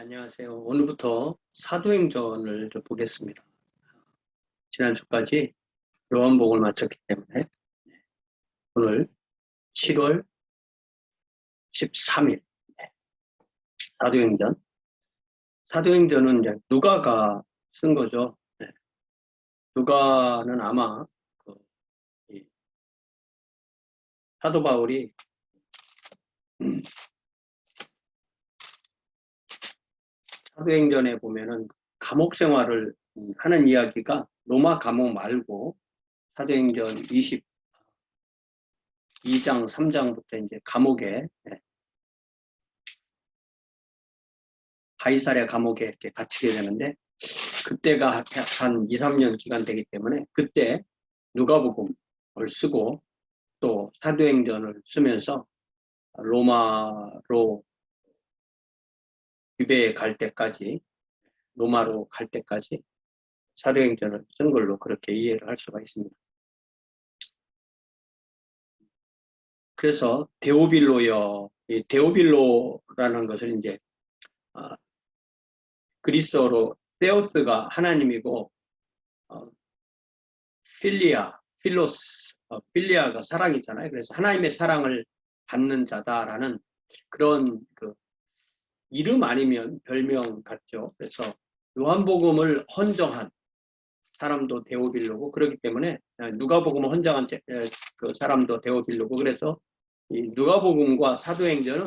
안녕하세요. 오늘부터 사도행전을 좀 보겠습니다. 지난주까지 요한복음을 마쳤기 때문에 오늘 7월 13일 사도행전. 사도행전은 이제 누가가 쓴 거죠. 누가는 아마 이 사도 바울이 사도행전에 보면은 감옥 생활을 하는 이야기가 로마 감옥 말고 사도행전 22장, 3장부터 이제 감옥에 가이사랴 감옥에 이렇게 갇히게 되는데 그때가 한 2, 3년 기간 되기 때문에 그때 누가복음을 쓰고 또 사도행전을 쓰면서 로마로 유배에 갈 때까지 로마로 갈 때까지 사도행전을 쓴 걸로 그렇게 이해를 할 수가 있습니다. 그래서 데오빌로여, 이 데오빌로라는 것을 이제 그리스어로 세우스가 하나님이고 필리아가 사랑이잖아요. 그래서 하나님의 사랑을 받는 자다라는 그런 이름 아니면 별명 같죠. 그래서 요한복음을 헌정한 사람도 데오빌로고 그렇기 때문에 누가복음을 헌정한 그 사람도 데오빌로고 그래서 이 누가복음과 사도행전은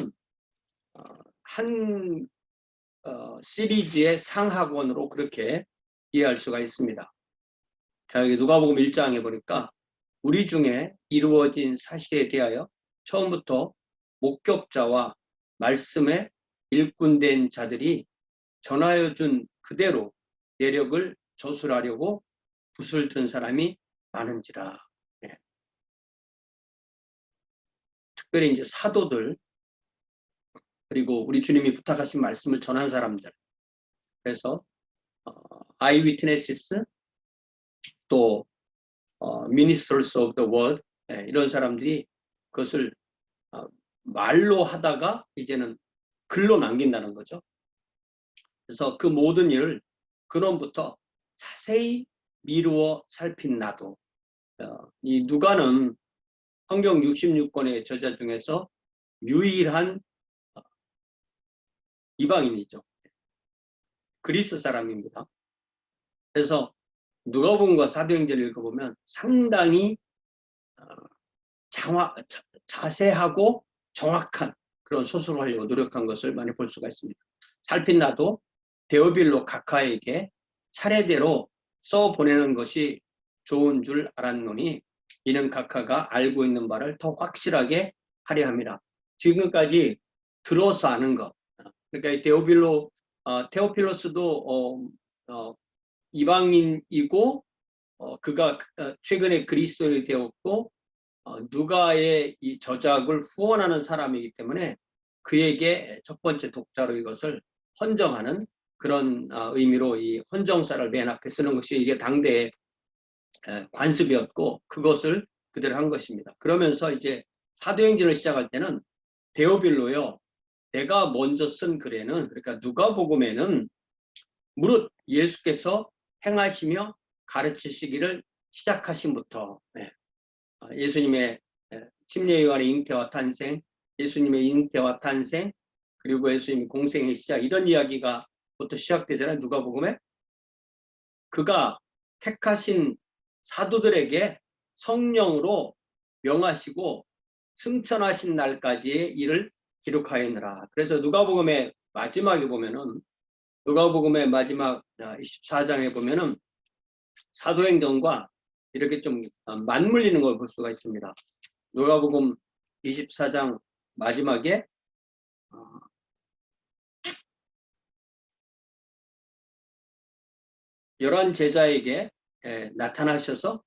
한 시리즈의 상하권으로 그렇게 이해할 수가 있습니다. 자, 여기 누가복음 1장에 보니까 우리 중에 이루어진 사실에 대하여 처음부터 목격자와 말씀에 일꾼된 자들이 전하여 준 그대로 내력을 저술하려고 붓을 든 사람이 많은지라. 특별히 이제 사도들 그리고 우리 주님이 부탁하신 말씀을 전한 사람들. 그래서 아이위트네시스 또 ministers of the word 이런 사람들이 그것을 말로 하다가 이제는 글로 남긴다는 거죠. 그래서 그 모든 일을 근원부터 자세히 미루어 살핀 나도 이 누가는 성경 66권의 저자 중에서 유일한 이방인이죠. 그리스 사람입니다. 그래서 누가복음과 사도행전을 읽어보면 상당히 자세하고 정확한 그런 소설을 하려고 노력한 것을 많이 볼 수가 있습니다. 살핀 나도 데오빌로 각하에게 차례대로 써보내는 것이 좋은 줄 알았노니 이는 각하가 알고 있는 바를 더 확실하게 하려 함이라. 지금까지 들어서 아는 것. 그러니까 테오필로스도 이방인이고 그가 최근에 그리스도인이 되었고 누가의 이 저작을 후원하는 사람이기 때문에 그에게 첫 번째 독자로 이것을 헌정하는 그런 의미로 이 헌정사를 맨 앞에 쓰는 것이 이게 당대의 관습이었고 그것을 그대로 한 것입니다. 그러면서 이제 사도행전을 시작할 때는 데오빌로요. 내가 먼저 쓴 글에는 그러니까 누가복음에는 무릇 예수께서 행하시며 가르치시기를 시작하신부터 예수님의 침례 요한의 잉태와 탄생, 예수님의 잉태와 탄생, 그리고 예수님의 공생의 시작 이런 이야기가 부터 시작되잖아요. 누가복음에 그가 택하신 사도들에게 성령으로 명하시고 승천하신 날까지의 일을 기록하였느라. 그래서 누가복음의 마지막에 보면은 누가복음의 마지막 24장에 보면은 사도행전과 이렇게 좀 맞물리는 걸 볼 수가 있습니다. 누가복음 24장 마지막에 열한 제자에게 나타나셔서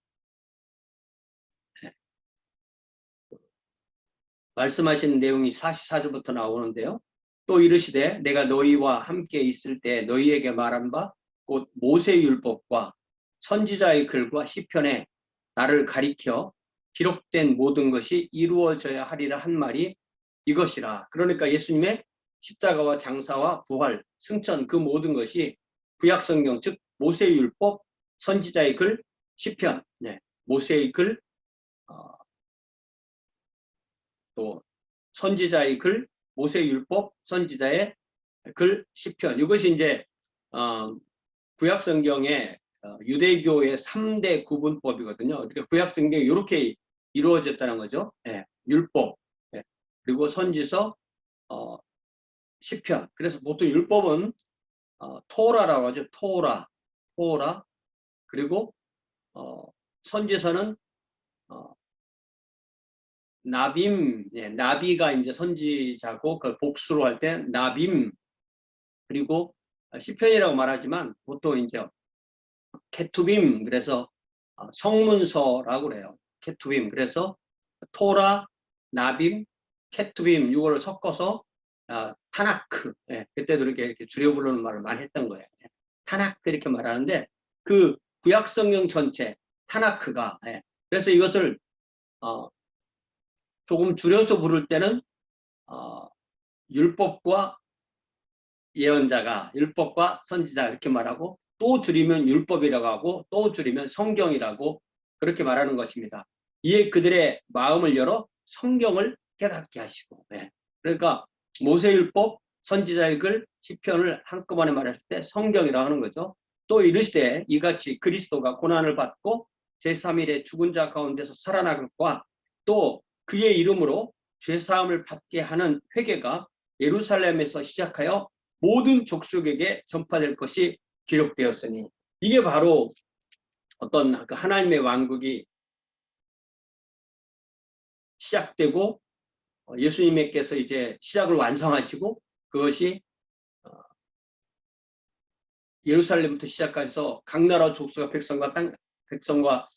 말씀하신 내용이 44절부터 나오는데요. 또 이르시되 내가 너희와 함께 있을 때 너희에게 말한 바 곧 모세율법과 선지자의 글과 시편에 나를 가리켜 기록된 모든 것이 이루어져야 하리라 한 말이 이것이라. 그러니까 예수님의 십자가와 장사와 부활 승천 그 모든 것이 구약성경 즉 모세율법, 선지자의 글, 시편, 모세의 글, 또 선지자의 글, 모세율법, 선지자의 글, 시편 이것이 이제 구약성경의 유대교의 3대 구분법이거든요. 그러니까 구약성경이 이렇게 이루어졌다는 거죠. 율법, 그리고 선지서, 시편. 그래서 보통 율법은 토라라고 하죠. 토라. 그리고 선지서는 나빔, 나비가 이제 선지자고 그걸 복수로 할 때 나빔. 그리고 시편이라고 말하지만 보통 이제 케투빔, 그래서 성문서라고 그래요. 케투빔. 그래서 토라, 나빔, 케투빔 이걸 섞어서 타나크. 그때도 이렇게 줄여 부르는 말을 많이 했던 거예요. 타나크 이렇게 말하는데 그 구약성경 전체 타나크가 그래서 이것을 조금 줄여서 부를 때는 율법과 예언자가, 율법과 선지자 이렇게 말하고, 또 줄이면 율법이라고 하고, 또 줄이면 성경이라고 그렇게 말하는 것입니다. 이에 그들의 마음을 열어 성경을 깨닫게 하시고, 그러니까 모세율법, 선지자의 글, 시편을 한꺼번에 말했을 때 성경이라고 하는 거죠. 또 이르시되 이같이 그리스도가 고난을 받고 제3일에 죽은 자 가운데서 살아날 것과 또 그의 이름으로 죄사함을 받게 하는 회개가 예루살렘에서 시작하여 모든 족속에게 전파될 것이 기록되었으니, 이게 바로 어떤 하나님의 왕국이 시작되고 예수님께서 이제 시작을 완성하시고 그것이 예루살렘부터 시작해서 각 나라 족속과 백성과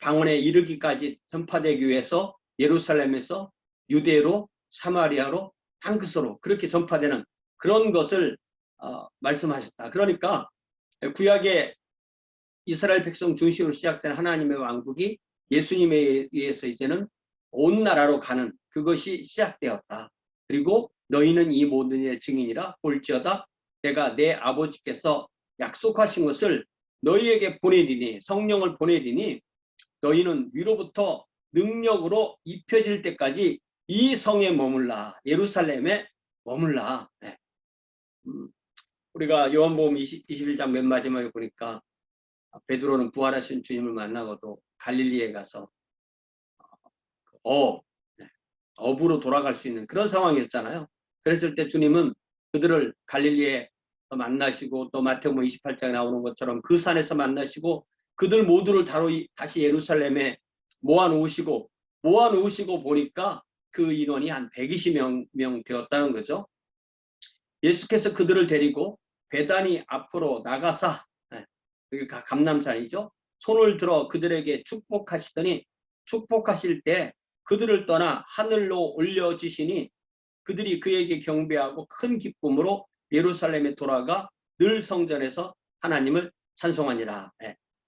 방언에 이르기까지 전파되기 위해서 예루살렘에서 유대로, 사마리아로, 땅끝으로 그렇게 전파되는 그런 것을 말씀하셨다. 그러니까 구약의 이스라엘 백성 중심으로 시작된 하나님의 왕국이 예수님에 의해서 이제는 온 나라로 가는 그것이 시작되었다. 그리고 너희는 이 모든 일의 증인이라 볼지어다 내가 내 아버지께서 약속하신 것을 너희에게 보내리니, 성령을 보내리니 너희는 위로부터 능력으로 입혀질 때까지 이 성에 머물라, 예루살렘에 머물라. 우리가 요한복음 21장 맨 마지막에 보니까 베드로는 부활하신 주님을 만나고도 갈릴리에 가서 업으로 돌아갈 수 있는 그런 상황이었잖아요. 그랬을 때 주님은 그들을 갈릴리에 만나시고 또 마태복음 28장에 나오는 것처럼 그 산에서 만나시고 그들 모두를 다시 예루살렘에 모아놓으시고 보니까 그 인원이 한 120명 되었다는 거죠. 예수께서 그들을 데리고 베다니 앞으로 나가사, 여기 감람산이죠. 손을 들어 그들에게 축복하시더니 축복하실 때 그들을 떠나 하늘로 올려주시니 그들이 그에게 경배하고 큰 기쁨으로 예루살렘에 돌아가 늘 성전에서 하나님을 찬송하니라.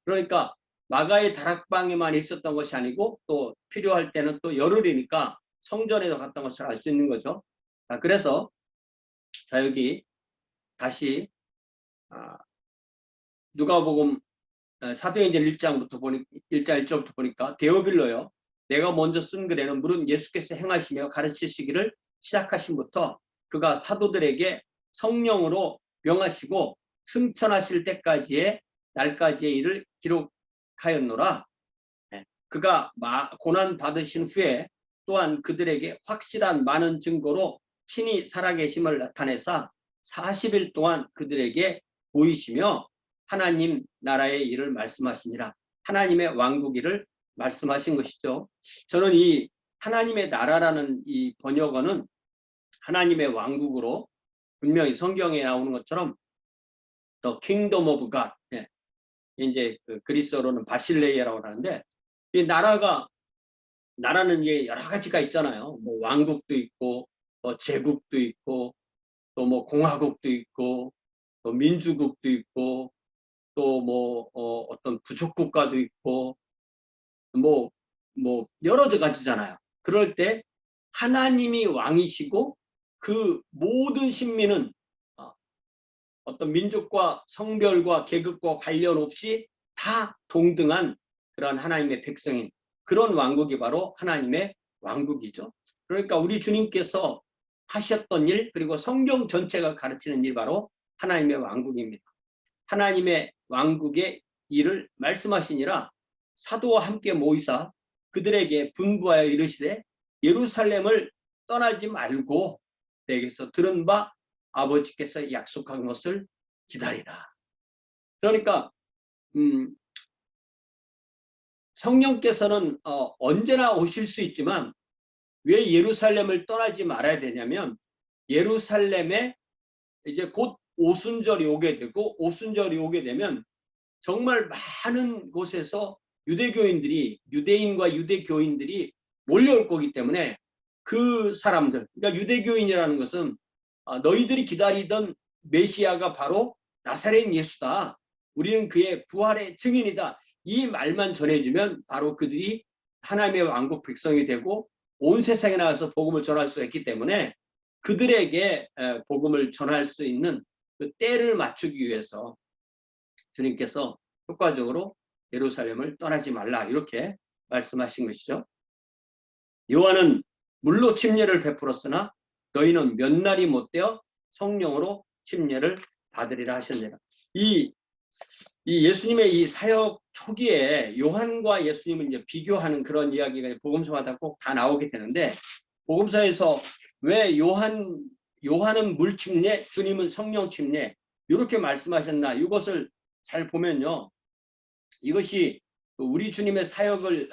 그러니까 마가의 다락방에만 있었던 것이 아니고 또 필요할 때는 또 열흘이니까 성전에도 갔던 것을 알 수 있는 거죠. 그래서 자 여기 다시 누가복음 사도행전 1장부터 1장 1절부터 보니까 데오빌로요 내가 먼저 쓴 글에는 물은 예수께서 행하시며 가르치시기를 시작하신부터 그가 사도들에게 성령으로 명하시고 승천하실 때까지의 날까지의 일을 기록하였노라. 그가 고난 받으신 후에 또한 그들에게 확실한 많은 증거로 친히 살아계심을 나타내사 40일 동안 그들에게 보이시며 하나님 나라의 일을 말씀하시니라. 하나님의 왕국일을 말씀하신 것이죠. 저는 이 하나님의 나라라는 이 번역어는 하나님의 왕국으로 분명히 성경에 나오는 것처럼 The Kingdom of God, 이제 그리스어로는 바실레이아라고 하는데 이 나라는 이제 여러 가지가 있잖아요. 뭐 왕국도 있고 제국도 있고 또 뭐 공화국도 있고 또 민주국도 있고 또 뭐 어떤 부족 국가도 있고 뭐 여러 가지잖아요. 그럴 때 하나님이 왕이시고 그 모든 신민은 어떤 민족과 성별과 계급과 관련 없이 다 동등한 그런 하나님의 백성인 그런 왕국이 바로 하나님의 왕국이죠. 그러니까 우리 주님께서 하셨던 일, 그리고 성경 전체가 가르치는 일, 바로 하나님의 왕국입니다. 하나님의 왕국의 일을 말씀하시니라 사도와 함께 모이사 그들에게 분부하여 이르시되 예루살렘을 떠나지 말고 내게서 들은 바 아버지께서 약속한 것을 기다리라. 그러니까 성령께서는 언제나 오실 수 있지만 왜 예루살렘을 떠나지 말아야 되냐면, 예루살렘에 이제 곧 오순절이 오게 되고, 오순절이 오게 되면 정말 많은 곳에서 유대인과 유대교인들이 몰려올 거기 때문에, 그 사람들, 그러니까 유대교인이라는 것은 너희들이 기다리던 메시아가 바로 나사렛 예수다, 우리는 그의 부활의 증인이다, 이 말만 전해주면 바로 그들이 하나님의 왕국 백성이 되고 온 세상에 나가서 복음을 전할 수 있기 때문에, 그들에게 복음을 전할 수 있는 그 때를 맞추기 위해서 주님께서 효과적으로 예루살렘을 떠나지 말라, 이렇게 말씀하신 것이죠. 요한은 물로 침례를 베풀었으나 너희는 몇 날이 못되어 성령으로 침례를 받으리라 하셨느니라. 이 예수님의 이 사역 초기에 요한과 예수님을 이제 비교하는 그런 이야기가 복음서마다 꼭 다 나오게 되는데, 복음서에서 왜 요한은 물 침례, 주님은 성령 침례, 이렇게 말씀하셨나, 이것을 잘 보면요, 이것이 우리 주님의 사역을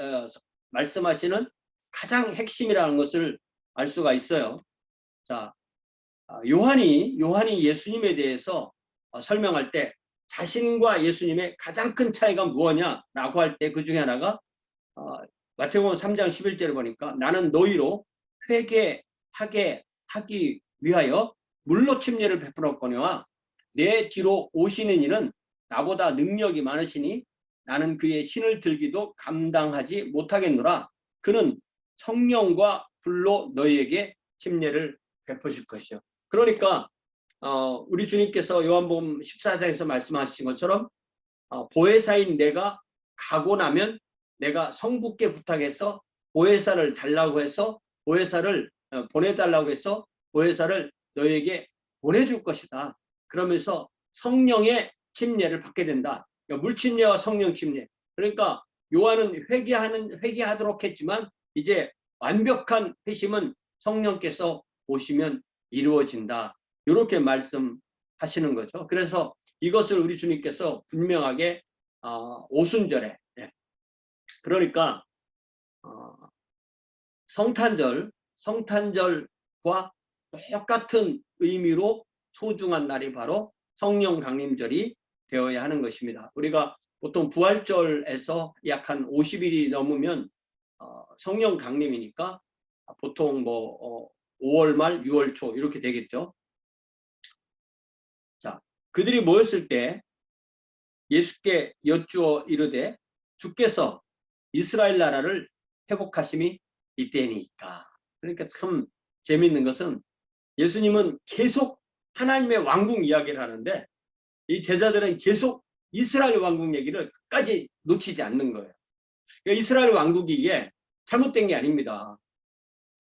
말씀하시는 가장 핵심이라는 것을 알 수가 있어요. 자, 요한이 예수님에 대해서 설명할 때 자신과 예수님의 가장 큰 차이가 무엇냐라고 할 때, 그 중에 하나가 마태복음 3장 11절을 보니까 나는 너희로 회개하게 하기 위하여 물로 침례를 베풀었거니와 내 뒤로 오시는 이는 나보다 능력이 많으시니 나는 그의 신을 들기도 감당하지 못하겠노라. 그는 성령과 불로 너희에게 침례를 베푸실 것이요. 그러니까 우리 주님께서 요한복음 14장에서 말씀하신 것처럼 보혜사인 내가 가고 나면 내가 성부께 부탁해서 보혜사를 달라고 해서, 보혜사를 보내달라고 해서 보혜사를 너희에게 보내줄 것이다. 그러면서 성령의 침례를 받게 된다. 그러니까 물침례와 성령 침례. 그러니까 요한은 회개하도록 했지만 이제 완벽한 회심은 성령께서 오시면 이루어진다, 이렇게 말씀하시는 거죠. 그래서 이것을 우리 주님께서 분명하게 오순절에, 그러니까 성탄절과 똑같은 의미로 소중한 날이 바로 성령 강림절이 되어야 하는 것입니다. 우리가 보통 부활절에서 약 한 50일이 넘으면 성령 강림이니까 보통 5월 말 6월 초 이렇게 되겠죠. 자, 그들이 모였을 때 예수께 여쭈어 이르되 주께서 이스라엘 나라를 회복하심이 이때니까. 그러니까 참 재미있는 것은 예수님은 계속 하나님의 왕국 이야기를 하는데 이 제자들은 계속 이스라엘 왕국 얘기를 끝까지 놓치지 않는 거예요. 그러니까 이스라엘 왕국이 이게 잘못된 게 아닙니다.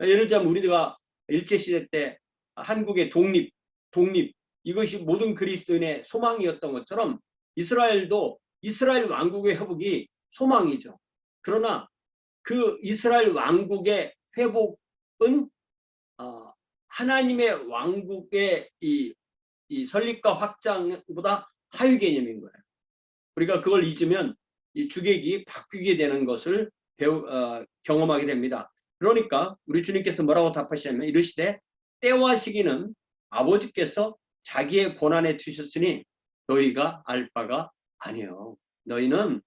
예를 들자면 우리가 일제시대 때 한국의 독립 이것이 모든 그리스도인의 소망이었던 것처럼 이스라엘도 이스라엘 왕국의 회복이 소망이죠. 그러나 그 이스라엘 왕국의 회복은 하나님의 왕국의 이 설립과 확장보다 하위 개념인 거예요. 우리가 그걸 잊으면 이 주객이 바뀌게 되는 것을 경험하게 됩니다. 그러니까 우리 주님께서 뭐라고 답하시냐면 이르시되 때와 시기는 아버지께서 자기의 권한에 두셨으니 너희가 알 바가 아니요. 너희는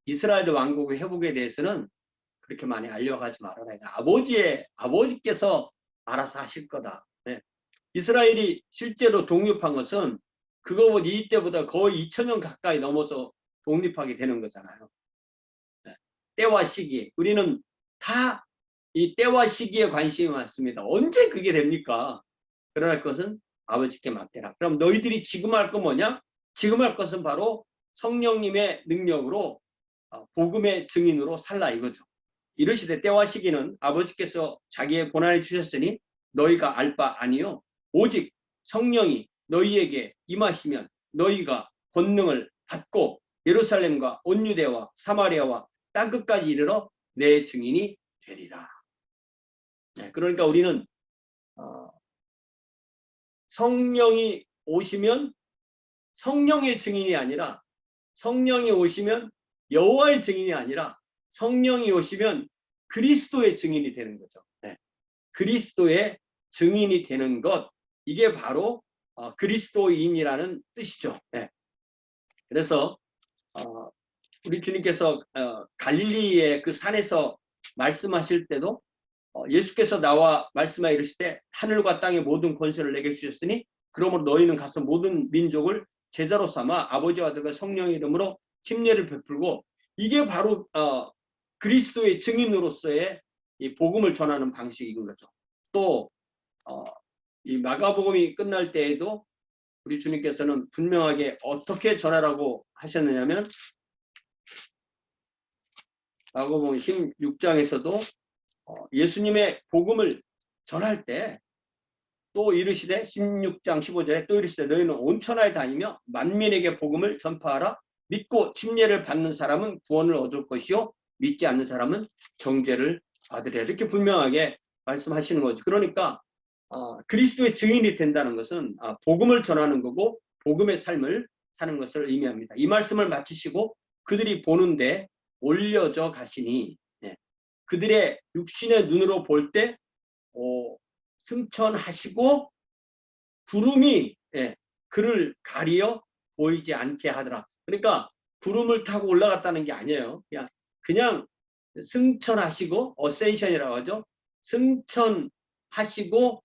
이스라엘 왕국의 회복에 대해서는 그렇게 많이 알려가지 말아라. 아버지께서 알아서 하실 거다. 네. 이스라엘이 실제로 독립한 것은 그거보다 이때보다 거의 2000년 가까이 넘어서 독립하게 되는 거잖아요. 네. 때와 시기, 우리는 다 이 때와 시기에 관심이 많습니다. 언제 그게 됩니까? 그러나 그것은 아버지께 맡겨라. 그럼 너희들이 지금 할 거 뭐냐? 지금 할 것은 바로 성령님의 능력으로 복음의 증인으로 살라 이거죠. 이르시되 때와 시기는 아버지께서 자기의 고난을 주셨으니 너희가 알 바 아니요 오직 성령이 너희에게 임하시면 너희가 권능을 받고 예루살렘과 온 유대와 사마리아와 땅끝까지 이르러 내 증인이 되리라. 네, 그러니까 우리는 성령이 오시면 성령의 증인이 아니라 성령이 오시면 여호와의 증인이 아니라 성령이 오시면 그리스도의 증인이 되는 거죠. 네. 그리스도의 증인이 되는 것, 이게 바로 그리스도인이라는 뜻이죠. 네. 그래서 우리 주님께서 갈릴리의 그 산에서 말씀하실 때도 예수께서 나와 말씀하여 이르시되 하늘과 땅의 모든 권세를 내게 주셨으니 그러므로 너희는 가서 모든 민족을 제자로 삼아 아버지와 아들과 성령의 이름으로 침례를 베풀고, 이게 바로 그리스도의 증인으로서의 이 복음을 전하는 방식인 거죠. 또 이 마가복음이 끝날 때에도 우리 주님께서는 분명하게 어떻게 전하라고 하셨느냐면 마가복음 16장에서도 예수님의 복음을 전할 때 또 이르시되 16장 15절에 또 이르시되 너희는 온 천하에 다니며 만민에게 복음을 전파하라. 믿고 침례를 받는 사람은 구원을 얻을 것이요 믿지 않는 사람은 정죄를 받으리라. 이렇게 분명하게 말씀하시는 거죠. 그러니까 그리스도의 증인이 된다는 것은 복음을 전하는 거고 복음의 삶을 사는 것을 의미합니다. 이 말씀을 마치시고 그들이 보는데 올려져 가시니, 그들의 육신의 눈으로 볼 때 승천하시고 구름이 그를 가리어 보이지 않게 하더라. 그러니까 구름을 타고 올라갔다는 게 아니에요. 그냥 승천하시고 어센션이라고 하죠. 승천하시고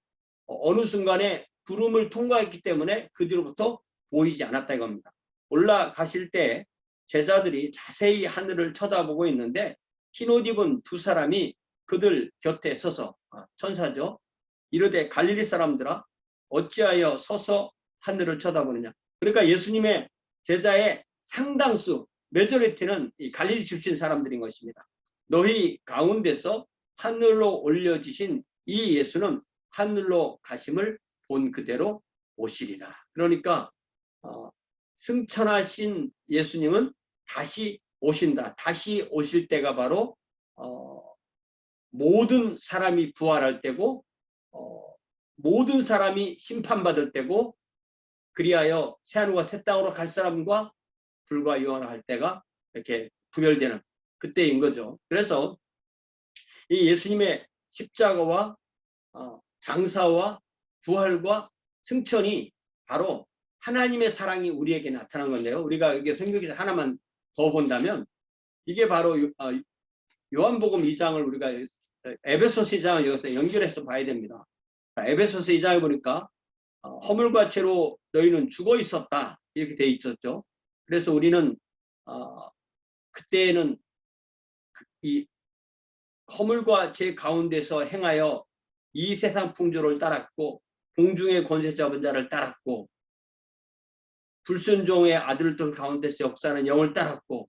어느 순간에 구름을 통과했기 때문에 그 뒤로부터 보이지 않았다 이겁니다. 올라가실 때 제자들이 자세히 하늘을 쳐다보고 있는데 흰옷 입은 두 사람이 그들 곁에 서서, 천사죠, 이르되 갈릴리 사람들아 어찌하여 서서 하늘을 쳐다보느냐. 그러니까 예수님의 제자의 상당수, 메조리티는 이 갈릴리 출신 사람들인 것입니다. 너희 가운데서 하늘로 올려지신 이 예수는 하늘로 가심을 본 그대로 오시리라. 그러니까 승천하신 예수님은 다시 오신다. 다시 오실 때가 바로 모든 사람이 부활할 때고 모든 사람이 심판받을 때고, 그리하여 새하늘과 새 땅으로 갈 사람과 불과 유한할 때가 이렇게 구별되는 그때인 거죠. 그래서 이 예수님의 십자가와 장사와 부활과 승천이 바로 하나님의 사랑이 우리에게 나타난 건데요. 우리가 여기 성경에서 하나만 더 본다면 이게 바로 요한복음 2장을 우리가 에베소서 2장을 여기서 연결해서 봐야 됩니다. 에베소서 2장에 보니까 허물과 죄로 너희는 죽어 있었다 이렇게 돼 있었죠. 그래서 우리는 그때는 이 허물과 죄 가운데서 행하여 이 세상 풍조를 따랐고 공중의 권세 잡은 자를 따랐고 불순종의 아들들 가운데서 역사하는 영을 따랐고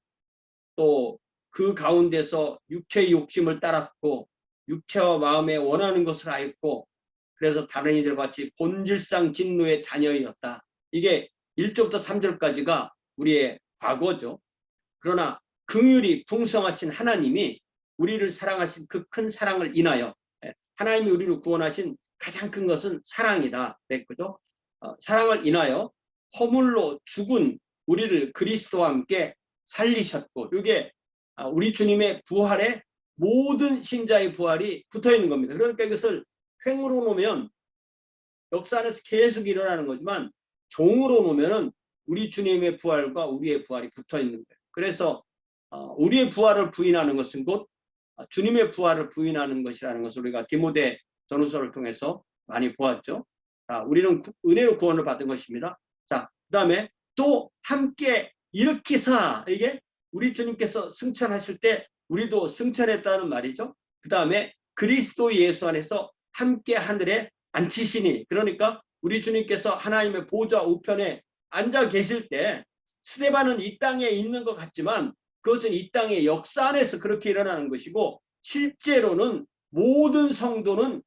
또 그 가운데서 육체의 욕심을 따랐고 육체와 마음에 원하는 것을 하였고 그래서 다른 이들 같이 본질상 진노의 자녀이었다. 이게 1절부터 3절까지가 우리의 과거죠. 그러나 긍휼이 풍성하신 하나님이 우리를 사랑하신 그 큰 사랑을 인하여 하나님이 우리를 구원하신 가장 큰 것은 사랑이다. 그죠? 사랑을 인하여 허물로 죽은 우리를 그리스도와 함께 살리셨고, 이게 우리 주님의 부활에 모든 신자의 부활이 붙어 있는 겁니다. 그러니까 이것을 횡으로 놓으면 역사 안에서 계속 일어나는 거지만 종으로 놓으면은 우리 주님의 부활과 우리의 부활이 붙어 있는 거예요. 그래서 우리의 부활을 부인하는 것은 곧 주님의 부활을 부인하는 것이라는 것을 우리가 디모데 전후서를 통해서 많이 보았죠. 우리는 은혜로 구원을 받은 것입니다. 자, 그다음에 또 함께 일으키사, 이게 우리 주님께서 승천하실 때 우리도 승천했다는 말이죠. 그 다음에 그리스도 예수 안에서 함께 하늘에 앉히시니, 그러니까 우리 주님께서 하나님의 보좌 우편에 앉아 계실 때 스데반은 이 땅에 있는 것 같지만 그것은 이 땅의 역사 안에서 그렇게 일어나는 것이고 실제로는 모든 성도는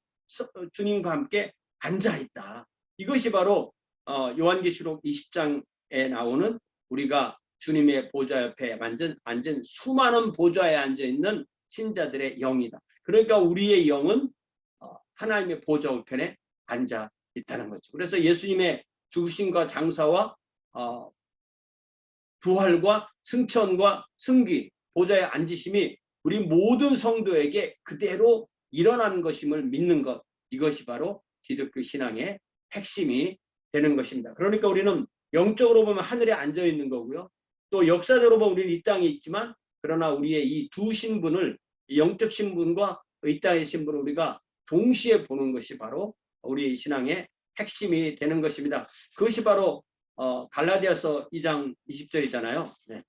주님과 함께 앉아 있다. 이것이 바로 요한계시록 20장에 나오는 우리가 주님의 보좌 옆에 앉은 수많은 보좌에 앉아 있는 신자들의 영이다. 그러니까 우리의 영은 하나님의 보좌 우편에 앉아 있다는 거죠. 그래서 예수님의 죽으심과 장사와 부활과 승천과 승귀, 보좌에 앉으심이 우리 모든 성도에게 그대로 일어난 것임을 믿는 것, 이것이 바로 기독교 신앙의 핵심이 되는 것입니다. 그러니까 우리는 영적으로 보면 하늘에 앉아 있는 거고요. 또 역사적으로 보면 우리는 이 땅에 있지만 그러나 우리의 이 두 신분을, 영적 신분과 이 땅의 신분을 우리가 동시에 보는 것이 바로 우리 신앙의 핵심이 되는 것입니다. 그것이 바로 갈라디아서 2장 20절이잖아요. 네.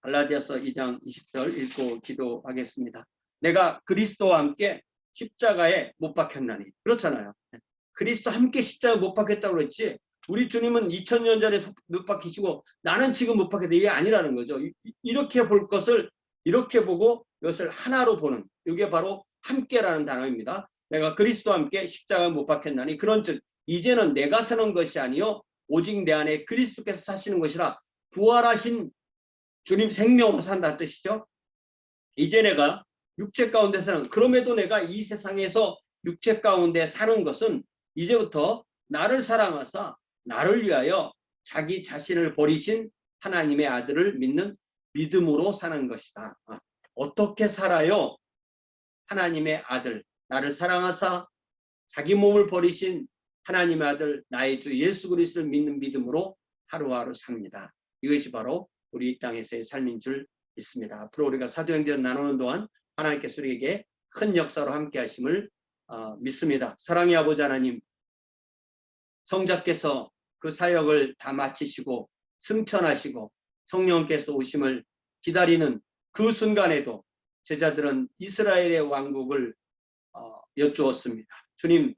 갈라디아서 2장 20절 읽고 기도하겠습니다. 내가 그리스도와 함께 십자가에 못 박혔나니. 그렇잖아요. 네. 그리스도 함께 십자가에 못 박혔다고 그랬지. 우리 주님은 2000년 전에 못 박히시고 나는 지금 못 박혔다. 이게 아니라는 거죠. 이렇게 볼 것을 이렇게 보고 이것을 하나로 보는, 이게 바로 함께라는 단어입니다. 내가 그리스도와 함께 십자가에 못 박혔나니 그런즉 이제는 내가 사는 것이 아니요 오직 내 안에 그리스도께서 사시는 것이라. 부활하신 주님 생명으로 산다는 뜻이죠. 이제 내가 육체 가운데 사는, 그럼에도 내가 이 세상에서 육체 가운데 사는 것은 이제부터 나를 사랑하사 나를 위하여 자기 자신을 버리신 하나님의 아들을 믿는 믿음으로 사는 것이다. 어떻게 살아요? 하나님의 아들, 나를 사랑하사 자기 몸을 버리신 하나님의 아들 나의 주 예수 그리스도를 믿는 믿음으로 하루하루 삽니다. 이것이 바로 우리 이 땅에서의 삶인 줄 믿습니다. 앞으로 우리가 사도행전 나누는 동안 하나님께서 우리에게 큰 역사로 함께 하심을 믿습니다. 사랑의 아버지 하나님, 성자께서 그 사역을 다 마치시고 승천하시고 성령께서 오심을 기다리는 그 순간에도 제자들은 이스라엘의 왕국을 여쭈었습니다. 주님,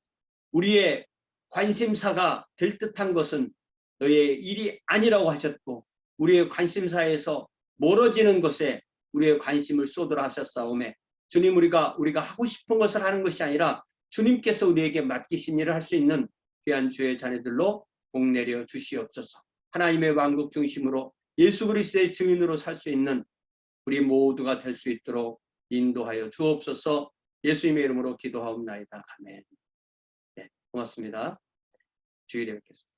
우리의 관심사가 될 듯한 것은 너의 일이 아니라고 하셨고 우리의 관심사에서 멀어지는 것에 우리의 관심을 쏟으라 하셨사오매 주님, 우리가 하고 싶은 것을 하는 것이 아니라 주님께서 우리에게 맡기신 일을 할 수 있는 귀한 주의 자녀들로 복 내려 주시옵소서. 하나님의 왕국 중심으로 예수 그리스도의 증인으로 살 수 있는 우리 모두가 될 수 있도록 인도하여 주옵소서. 예수님의 이름으로 기도하옵나이다. 아멘. 네, 고맙습니다. 주일에 뵙겠습니다.